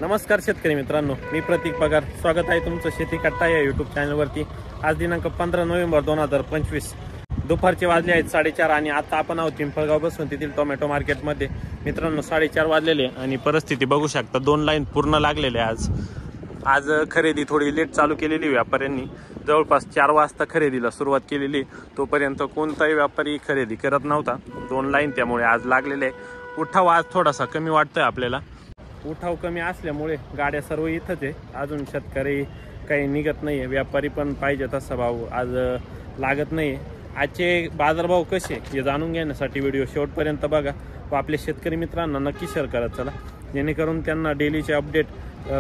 नमस्कार शेतकरी मित्रांनो, मी प्रतीक पगार. स्वागत आहे तुमचं शेती कट्टा या यूट्यूब चॅनलवरती. आज दिनांक 15 नोव्हेंबर 2025 दुपारचे वाजले आहेत 4:30 आणि आता आपण आहोत पिंपळगाव बसून तेथील टोमॅटो मार्केटमध्ये. मित्रांनो 4:30 वाजलेले आणि परिस्थिती बघू शकता, 2 लाईन पूर्ण लागलेले. आज खरेदी थोडी लेट चालू केलेली व्यापाऱ्यांनी. जवळपास 4 वाजता खरेदीला सुरुवात केलेली. तोपर्यंत कोणताही व्यापारी खरेदी करत नव्हता. 2 लाईन त्यामुळे आज लागलेले. उठाव आज थोडासा कमी वाटतोय आपल्याला. उठाव कमी असल्यामुळे गाड्या सर्व इथंच आहे. अजून शेतकरी काही निघत नाही आहे. व्यापारी पण पाहिजे तसा भाव आज लागत नाही. आजचे बाजारभाव कसे हे जाणून घेण्यासाठी व्हिडिओ शेवटपर्यंत बघा व आपल्या शेतकरी मित्रांना नक्की शेअर करा चला, जेणेकरून त्यांना डेलीचे अपडेट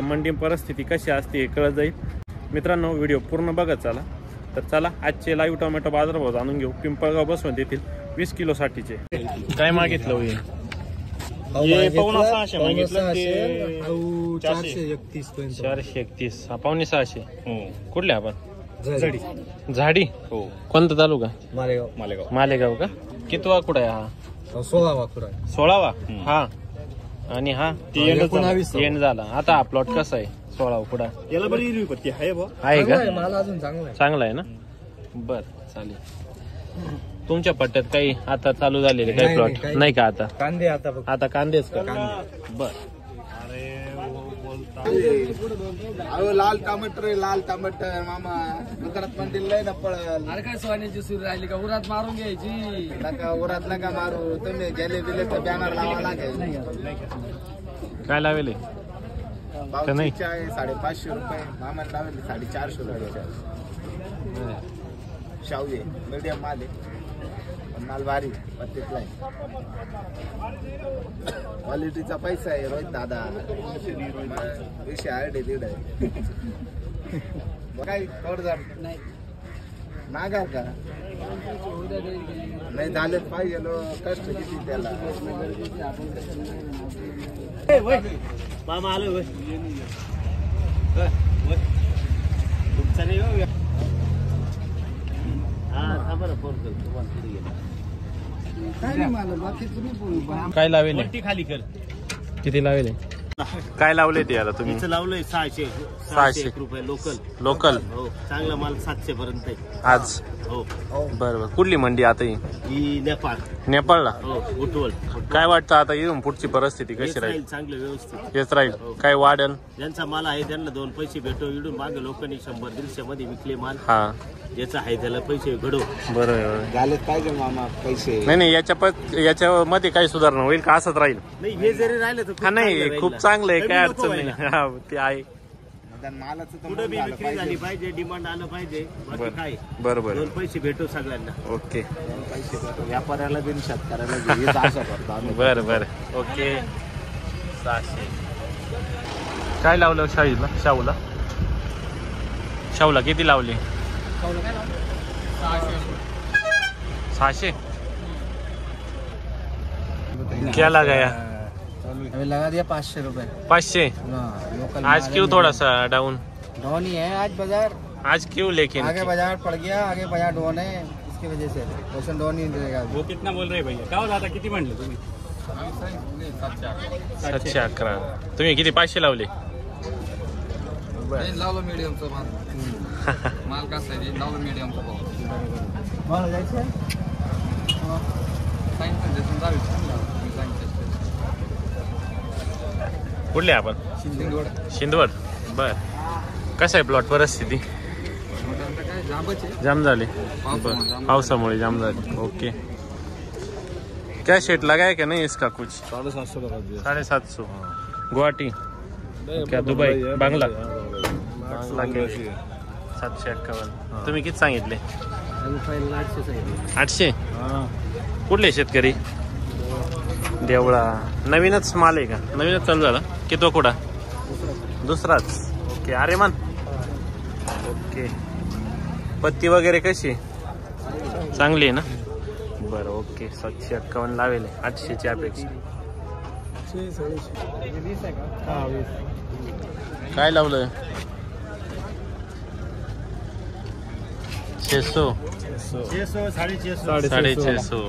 मंडी परिस्थिती कशी असते हे कळत जाईल. मित्रांनो व्हिडिओ पूर्ण बघत चला. तर चला आजचे लाईव्ह टोमॅटो बाजारभाव जाणून घेऊ. पिंपळगाव बसवंत येथील 20 किलोसाठीचे काय मागितलं होईल? 431 पावणे 600. कुठले आपण? झाडी. हो. कोणता तालुका? मालेगाव का? कितवा कुठं आहे हा? 16वा. हा आणि हा एंड झाला. आता हा प्लॉट कसा आहे? 16वा कुठं याला बरी पत्ती आहे का? चांगला आहे ना. बर चालेल. तुमच्या पट्ट्यात काही आता चालू झालेले काही प्लॉट नाही का? आता कांदे आता कांदेच का? बर. लाल टमाटर मामा दुकानात पण दिलंय ना. पळल अरे काय सोन्याची सुरू राहिली का? उरात मारून घ्यायची. उरात नका मारू तुम्ही. गेले बिले तर बॅनर लावा लागेल. काय लावेले? पावची आहे 550 रुपये. मामा लावेल 450 रुपये. शावले मीडियम माल आहे. माल भारी पत्तीतला आहे. क्वालिटीचा पैसा आहे रोहित दादा. विषय आहे दीड आहे. काय थोड नाही नागा का नाही झाले पाहिजे. कष्ट किती त्याला. मामा आलो तुमचा नाही हो. काय लावेल? खाली कर. किती लावेल? काय लावले ते याला तुम्ही? लावलंय 600 रुपये लोकल. हो चांगला माल 700 पर्यंत आहे आज. हो बरोबर. कुठली मंडी आता ही? नेपाळला. हो उठवल. काय वाटतं आता इथून पुढची परिस्थिती कशी राहील? चांगलं व्यवस्थित हेच राहील. काय वाढेल? ज्यांचा माल आहे त्यांना 2 पैसे भेटो. इडून मागे लोकांनी 100-150 मध्ये विकले माल. हा ज्याचा आहे त्याला पैसे घडो. बरोबर झाले पाहिजे मामा पैसे. नाही याच्यामध्ये काही सुधारणा होईल का? असंच राहील? नाही हे जरी राहिलं तर नाही खूप चांगलं आहे. काय अडचण नाही. ते आहे. मालाचं पुढे बी विक्री झाली पाहिजे. डिमांड आलं पाहिजे. बाकी काय बरोबर. 2 पैसे भेटो सगळ्यांना. ओके. पैसे भेटो. व्यापाऱ्याला बिन शेतकऱ्याला बी असं करतो आम्ही. बरं ओके. 600. काय लावलं शाहूला किती लावले? 600. क्या लगाया? अभी लगा दिया 500 रुपए. 500. लोकल आज क्यों थोड़ा सा डाउन ही है आज बाजार. आज क्यों? लेकिन आगे बाजार पड़ गया. आगे बाजार डाउन है. इसकी वजह से क्वेश्चन डाउन ही रहेगा. वो कितना बोल रहे भैया? काय होता किती म्हणले तुम्ही? 711. तुम्ही किती? 500 लावले. लावलो मीडियमचा माल. माल कसा आहे? लावलो मीडियमचा भाव. कुठले आपण? शिंदवड. बर. कसं आहे प्लॉट परिस्थिती? जाम झाली. पावसामुळे जाम झाली. ओके. क्या शेट लगाया क्या नहीं इसका कुछ? 750 लगा दिया. 750. गुवाहाटी क्या? दुबई बांगला 751. तुम्ही किती सांगितले? 800. कुठले शेतकरी? देवळा. नवीनच माल आहे का? नवीनच चालू झाला. किती कुठा? दुसराच. ओके. अरे मन. ओके. पत्ती वगैरे कशी? चांगली आहे ना. बरं ओके. 751 लावेल. 800ची अपेक्षा. काय लावलं? 600. 600 650 650.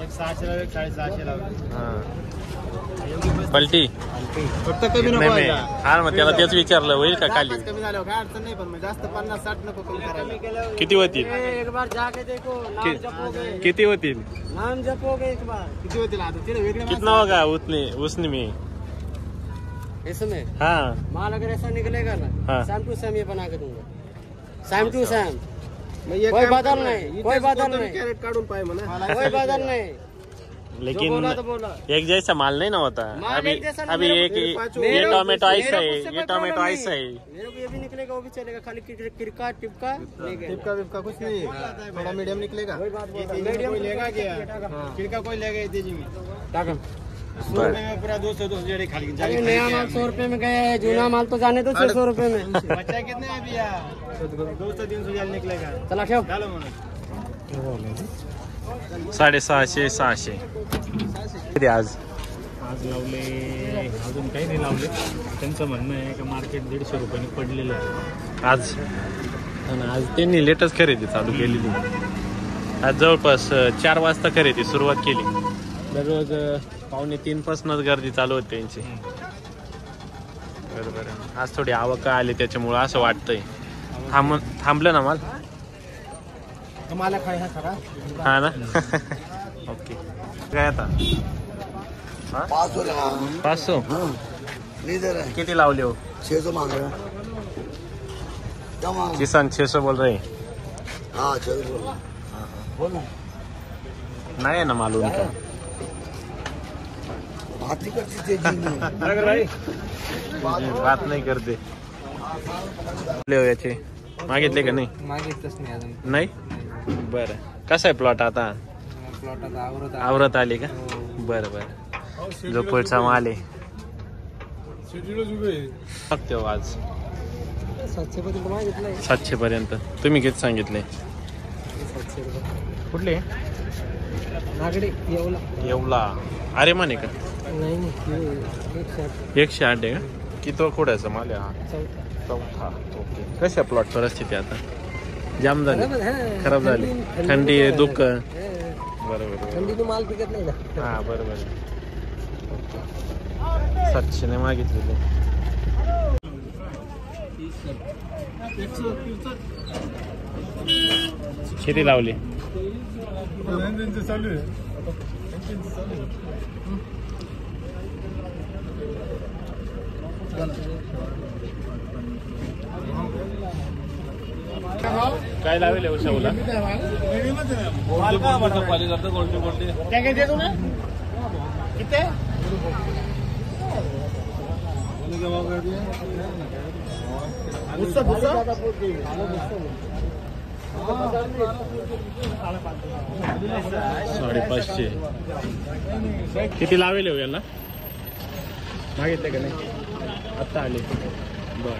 एक 600 एक 650 पलटी फक्त कमी नाही, नको नाही. व्हायला. हा मग त्याला तेच विचारलं होईल का खाली कमी झाल्यावर काय अडचण नाही, पण मग जास्त 50-60 नको कमी करायला. किती होतील एक बार जाके देखो, नाम जपोगे, किती होतील नाम जपोगे एक बार। किती होतील आता तिथे वेगळे कितना होगा उसने में इसमें हाँ माल अगर ऐसा निकलेगा ना, हाँ। शाम टू शाम ये बना के दूंगा, शाम टू शाम, मग एक कोई काम बदल कर ना, नहीं, इथेच कोई बदल कोणतरी नहीं। कॅरेट काढून पाय म्हणा. कोई बदल नहीं, जो लेकिन बोला तो बोला। एक जैसा माल नहीं ना होता माल अभी एक जैसा नहीं, अभी मेरे एक को- ये मेरे को- टोमेटो ऐसा मेरे है को उससे ये कोई टोमेटो प्रॉब्लम ऐसा नहीं। है मेरे को ये भी निकलेगा, वो भी चलेगा, खाली किरका टिपका नहीं गया। टिपका विपका कुछ नहीं, थोड़ा मीडियम निकलेगा. वही बात बोल रहा हूँ। मीडियम कोई लेगा क्या? हाँ। खिड़का कोई लेगा ये दीजिए. टाका। 100 रुपए में पूरा 200 जड़े खाली अरे नया माल 100 रुपए में गया है, जूना माल तो जाने दो 600 रुपए में। बच्चा कितने है भैया? 200-300 जल निकलेगा. चला खेव। डालो म्हणा. 650-600 किती आज आज लावले अजून काही नाही लावले. त्यांचं म्हणणं आहे की मार्केट 150 रुपयांनी पडलेलं आहे. आज आणि आज त्यांनी लेटच खरेदी चालू केलेली आज जवळपास 4 वाजता खरेदी सुरुवात केली. दररोज 2:45 पासूनच गर्दी चालू होती त्यांची. बरोबर आज थोडी आवक आली त्याच्यामुळं असं वाटतंय थांबलं ना माल तुम्हाला काय हा खरा? हा ना ओके काय आता 500 किती लावले हो 600 मांग रहा है। क्या मांग किसान 600 बोल रहे हैं. हाँ 600 बोल ना नाही आहे ना माल उनका बात ही करती तेजी में बात नाही करते याचे मागितले का नाही मागितलंच नाही अजून. नाही बरं कसं आहे प्लॉट आता प्लॉट आता आवरत आली का बरं बरं जो पुढचा माल आहे बघते हो आज 700 पर्यंत मागितलंय. 700 पर्यंत तुम्ही किती सांगितले 700 रुपये. कुठले नागडे येवला. येवला अरे म्हणे का नाही नाही 160. 108 आहे का किती खोड्याचा माल आहे हा चौथा. चौथा ओके कशा प्लॉट परिस्थिती आता जाम झाली खराब आहे. खराब झाली थंडी आहे दुःख हा. बरोबर थंडीनं माल पिकत नाही ना. हा बरोबर 700 ने मागितलेले किती लावली काय लावले उशाला साडेपाचशे किती लावेल हो याला मागितले का नाही आता आले बर